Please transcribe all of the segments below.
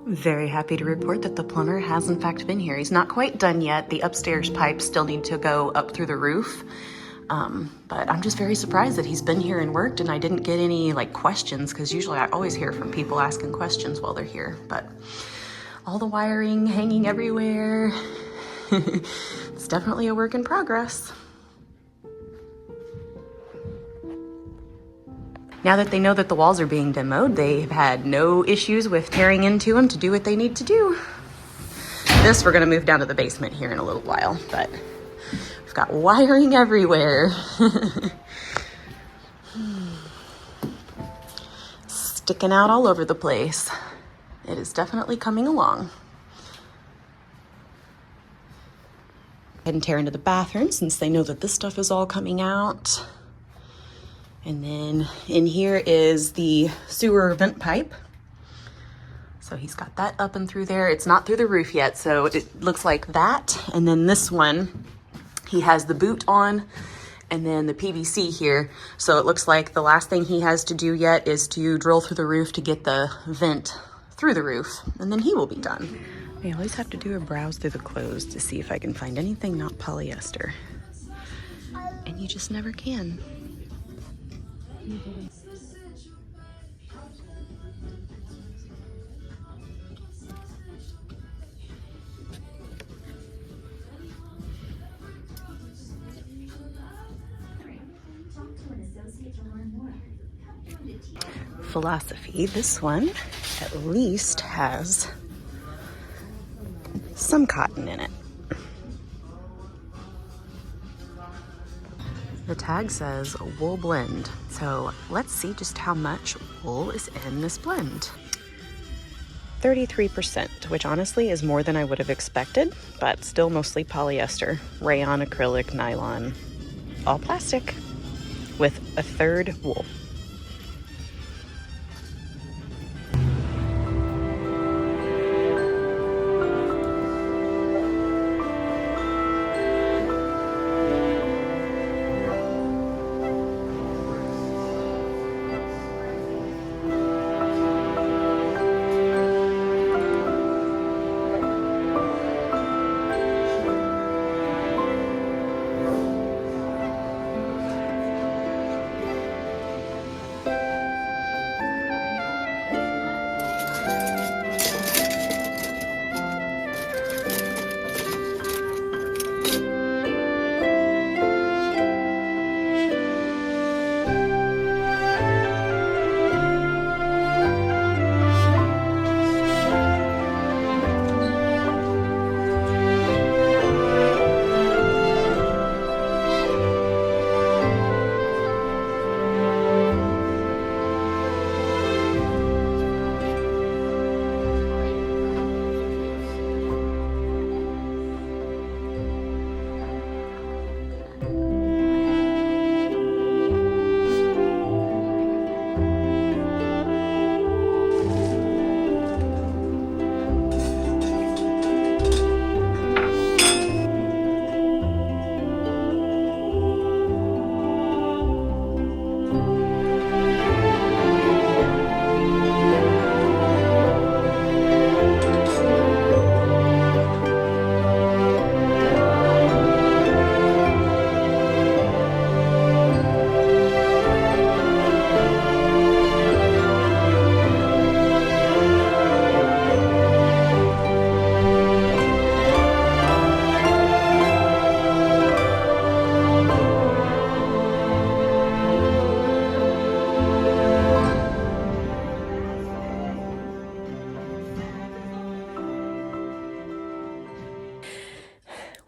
Very happy to report that the plumber has in fact been here. He's not quite done yet. The upstairs pipes still need to go up through the roof. But I'm just very surprised that he's been here and worked and I didn't get any like questions, because usually I always hear from people asking questions while they're here. But all the wiring hanging everywhere. It's definitely a work in progress. Now that they know that the walls are being demoed, they've had no issues with tearing into them to do what they need to do. This we're gonna move down to the basement here in a little while, but we've got wiring everywhere. Sticking out all over the place. It is definitely coming along. Go ahead and tear into the bathroom since they know that this stuff is all coming out. And then in here is the sewer vent pipe. So he's got that up and through there. It's not through the roof yet, so it looks like that. And then this one, he has the boot on and then the PVC here. So it looks like the last thing he has to do yet is to drill through the roof to get the vent through the roof. And then he will be done. I always have to do a browse through the clothes to see if I can find anything not polyester. And you just never can. Philosophy, this one at least has some cotton in it. The tag says wool blend, so let's see just how much wool is in this blend. 33%, which honestly is more than I would have expected, but still mostly polyester, rayon, acrylic, nylon, all plastic, with a third wool.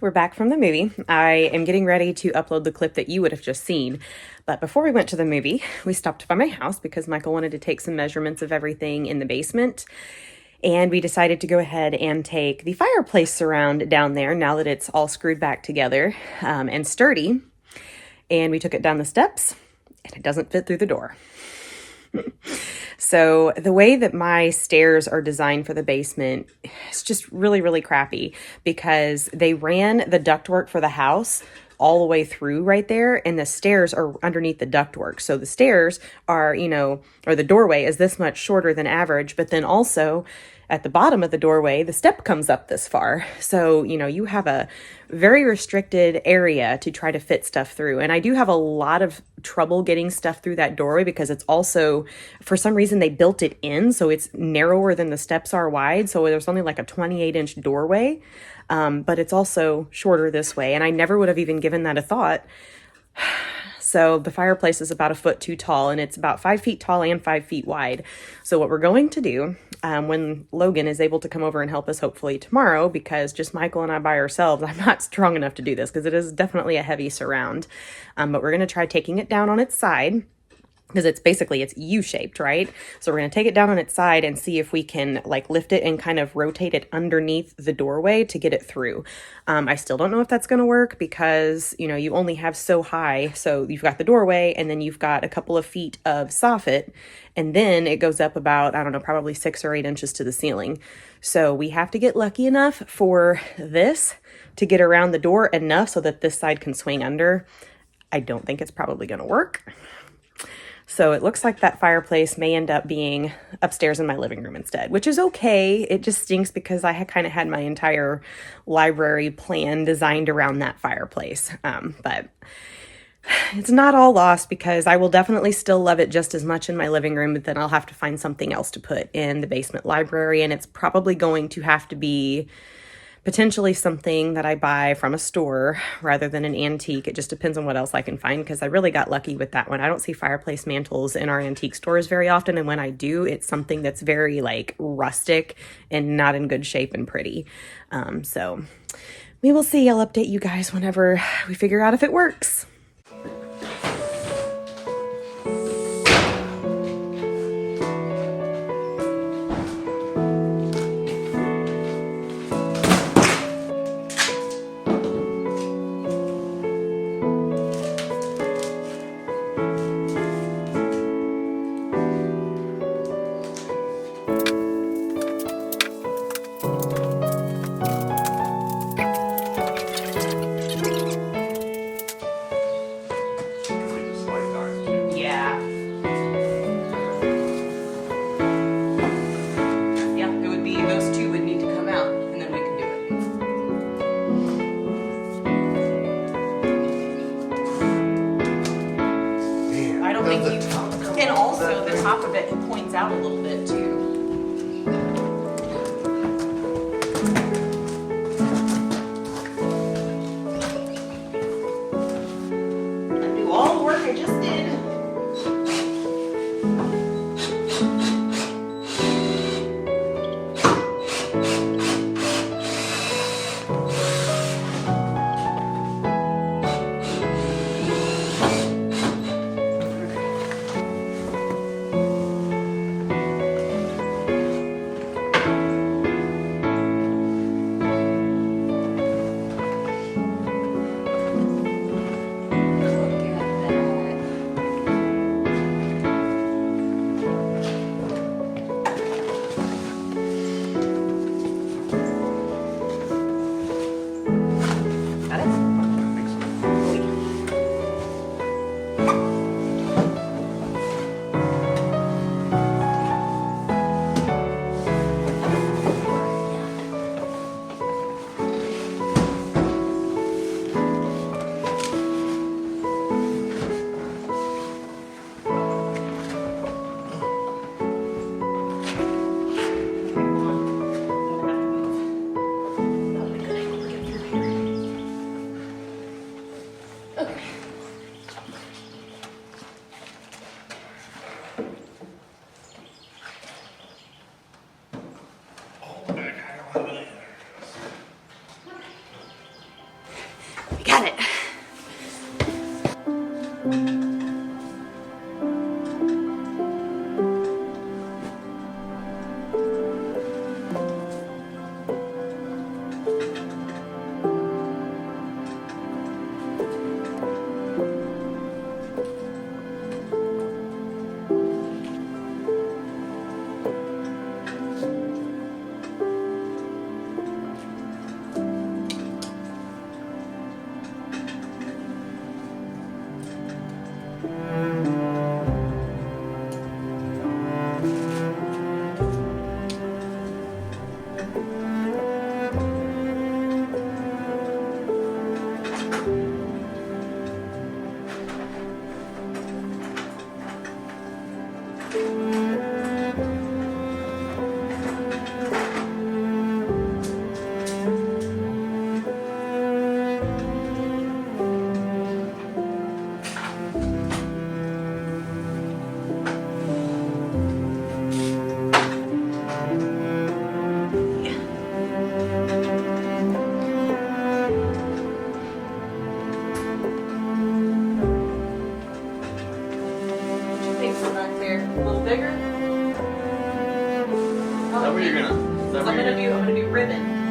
we're back from the movie. I am getting ready to upload the clip that you would have just seen. But before we went to the movie, we stopped by my house because Michael wanted to take some measurements of everything in the basement. And we decided to go ahead and take the fireplace surround down there now that it's all screwed back together and sturdy. And we took it down the steps and it doesn't fit through the door. So the way that my stairs are designed for the basement is just really, really crappy because they ran the ductwork for the house all the way through right there, and the stairs are underneath the ductwork. So the stairs are, or the doorway is this much shorter than average, but then also at the bottom of the doorway, the step comes up this far. So, you have a very restricted area to try to fit stuff through. And I do have a lot of trouble getting stuff through that doorway because it's also, for some reason, they built it in. So it's narrower than the steps are wide. So there's only like a 28-inch doorway, but it's also shorter this way. And I never would have even given that a thought. So the fireplace is about 1 foot too tall, and it's about 5 feet tall and 5 feet wide. So what we're going to do when Logan is able to come over and help us hopefully tomorrow, because just Michael and I by ourselves, I'm not strong enough to do this because it is definitely a heavy surround. But we're going to try taking it down on its side, because it's U-shaped, right? So we're going to take it down on its side and see if we can lift it and kind of rotate it underneath the doorway to get it through. I still don't know if that's going to work because, you only have so high. So you've got the doorway and then you've got a couple of feet of soffit, and then it goes up about, I don't know, probably 6 or 8 inches to the ceiling. So we have to get lucky enough for this to get around the door enough so that this side can swing under. I don't think it's probably going to work. So it looks like that fireplace may end up being upstairs in my living room instead, which is okay. It just stinks because I had kind of had my entire library plan designed around that fireplace. But it's not all lost because I will definitely still love it just as much in my living room, but then I'll have to find something else to put in the basement library. And it's probably going to have to be potentially something that I buy from a store rather than an antique. It just depends on what else I can find because I really got lucky with that one. I don't see fireplace mantles in our antique stores very often, and when I do, it's something that's very rustic and not in good shape and pretty. So we will see. I'll update you guys whenever we figure out if it works. And also the top of it points out a little bit too. Undo all the work I just did. A little bigger. Is that what you're gonna? I'm gonna do ribbon.